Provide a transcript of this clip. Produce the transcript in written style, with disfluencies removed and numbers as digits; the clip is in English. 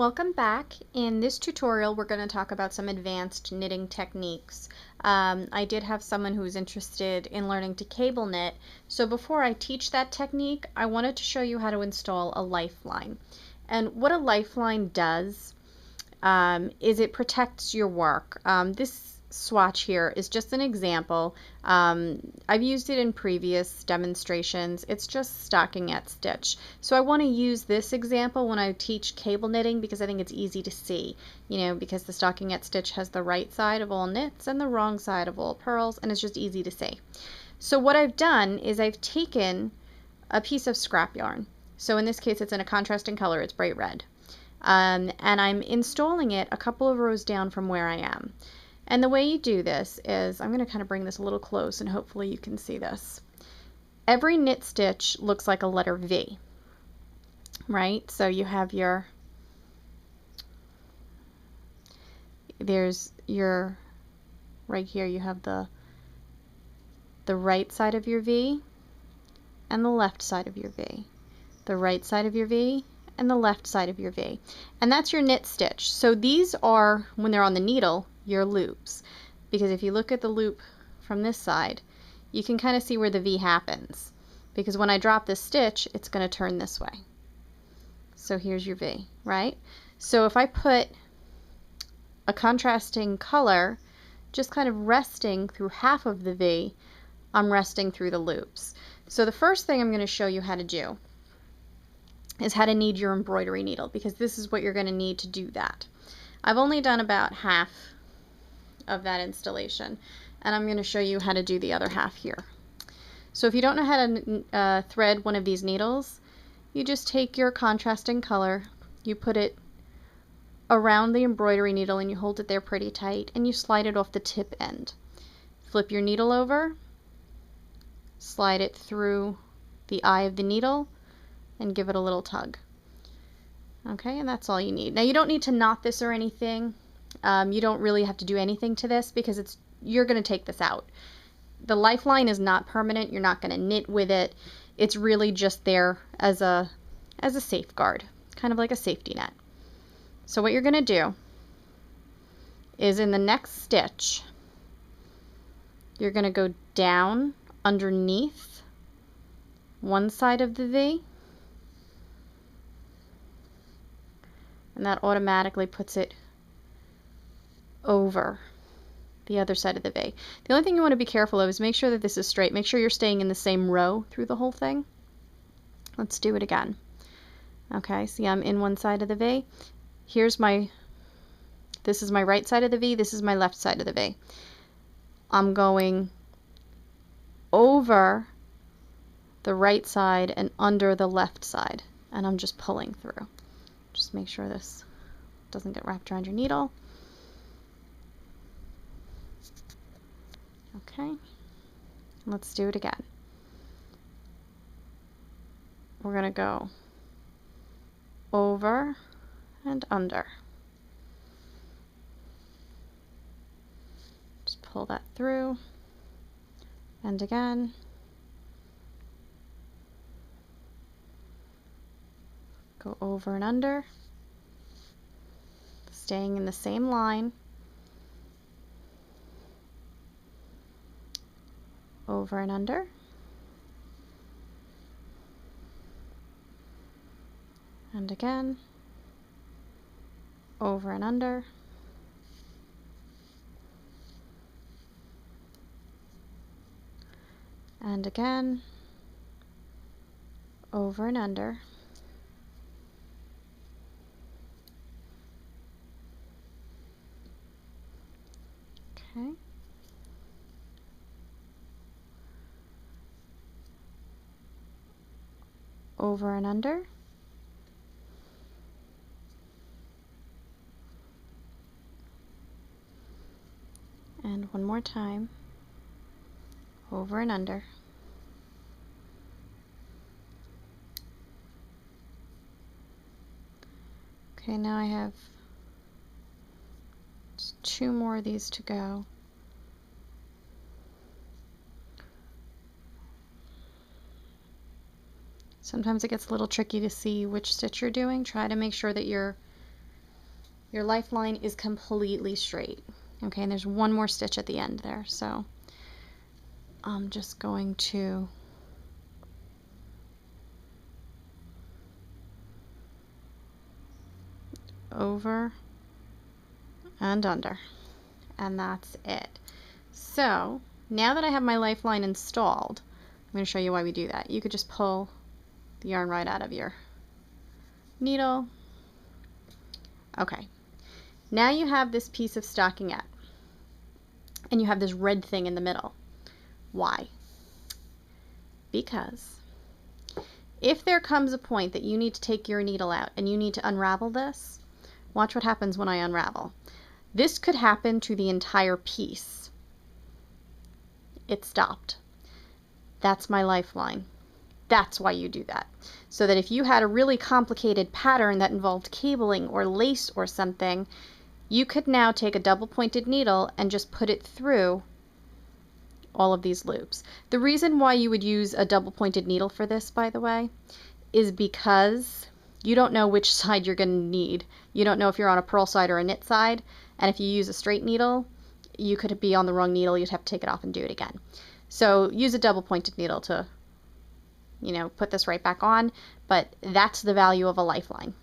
Welcome back. In this tutorial, we're going to talk about some advanced knitting techniques. I did have someone who was interested in learning to cable knit, so before I teach that technique, I wanted to show you how to install a lifeline. And what a lifeline does is it protects your work. This swatch here is just an example. I've used it in previous demonstrations. It's just stockinette stitch. So I want to use this example when I teach cable knitting because I think it's easy to see, because the stockinette stitch has the right side of all knits and the wrong side of all purls, and it's just easy to see. So what I've done is I've taken a piece of scrap yarn. So in this case, it's in a contrasting color. It's bright red. And I'm installing it a couple of rows down from where I am. And the way you do this is, I'm going to kind of bring this a little close and hopefully you can see this. Every knit stitch looks like a letter V, right? So you have right here you have the right side of your V and the left side of your V. The right side of your V and the left side of your V. And that's your knit stitch. So these are, when they're on the needle, your loops. Because if you look at the loop from this side, you can kind of see where the V happens. Because when I drop this stitch, it's going to turn this way. So here's your V, right? So if I put a contrasting color just kind of resting through half of the V, I'm resting through the loops. So the first thing I'm going to show you how to do is how to knead your embroidery needle, because this is what you're going to need to do that. I've only done about half of that installation, and I'm going to show you how to do the other half here. So if you don't know how to thread one of these needles, you just take your contrasting color, you put it around the embroidery needle and you hold it there pretty tight and you slide it off the tip end. Flip your needle over, slide it through the eye of the needle and give it a little tug. Okay, and that's all you need. Now you don't need to knot this or anything. You don't really have to do anything to this because you're going to take this out. The lifeline is not permanent. You're not going to knit with it. It's really just there as a safeguard, kind of like a safety net. So what you're going to do is in the next stitch, you're going to go down underneath one side of the V, and that automatically puts it over the other side of the V. The only thing you want to be careful of is make sure that this is straight. Make sure you're staying in the same row through the whole thing. Let's do it again. Okay, see, I'm in one side of the V. This is my right side of the V, this is my left side of the V. I'm going over the right side and under the left side, and I'm just pulling through. Just make sure this doesn't get wrapped around your needle. Okay, let's do it again. We're going to go over and under. Just pull that through, and again. Go over and under, staying in the same line. Over and under. And again. Over and under. And again. Over and under. Okay. Over and under. And one more time. Over and under. Okay, now I have just 2 more of these to go. Sometimes it gets a little tricky to see which stitch you're doing. Try to make sure that you're your lifeline is completely straight. Okay, and there's one more stitch at the end there, so I'm just going to over and under, and that's it. So now that I have my lifeline installed, I'm going to show you why we do that. You could just pull the yarn right out of your needle. Okay, now you have this piece of stockinette and you have this red thing in the middle. Why? Because if there comes a point that you need to take your needle out and you need to unravel this, watch what happens when I unravel. This could happen to the entire piece. It stopped. That's my lifeline. That's why you do that. So that if you had a really complicated pattern that involved cabling or lace or something, you could now take a double pointed needle and just put it through all of these loops. The reason why you would use a double pointed needle for this, by the way, is because you don't know which side you're going to need. You don't know if you're on a purl side or a knit side, and if you use a straight needle, you could be on the wrong needle. You'd have to take it off and do it again. So use a double pointed needle to, put this right back on, but that's the value of a lifeline.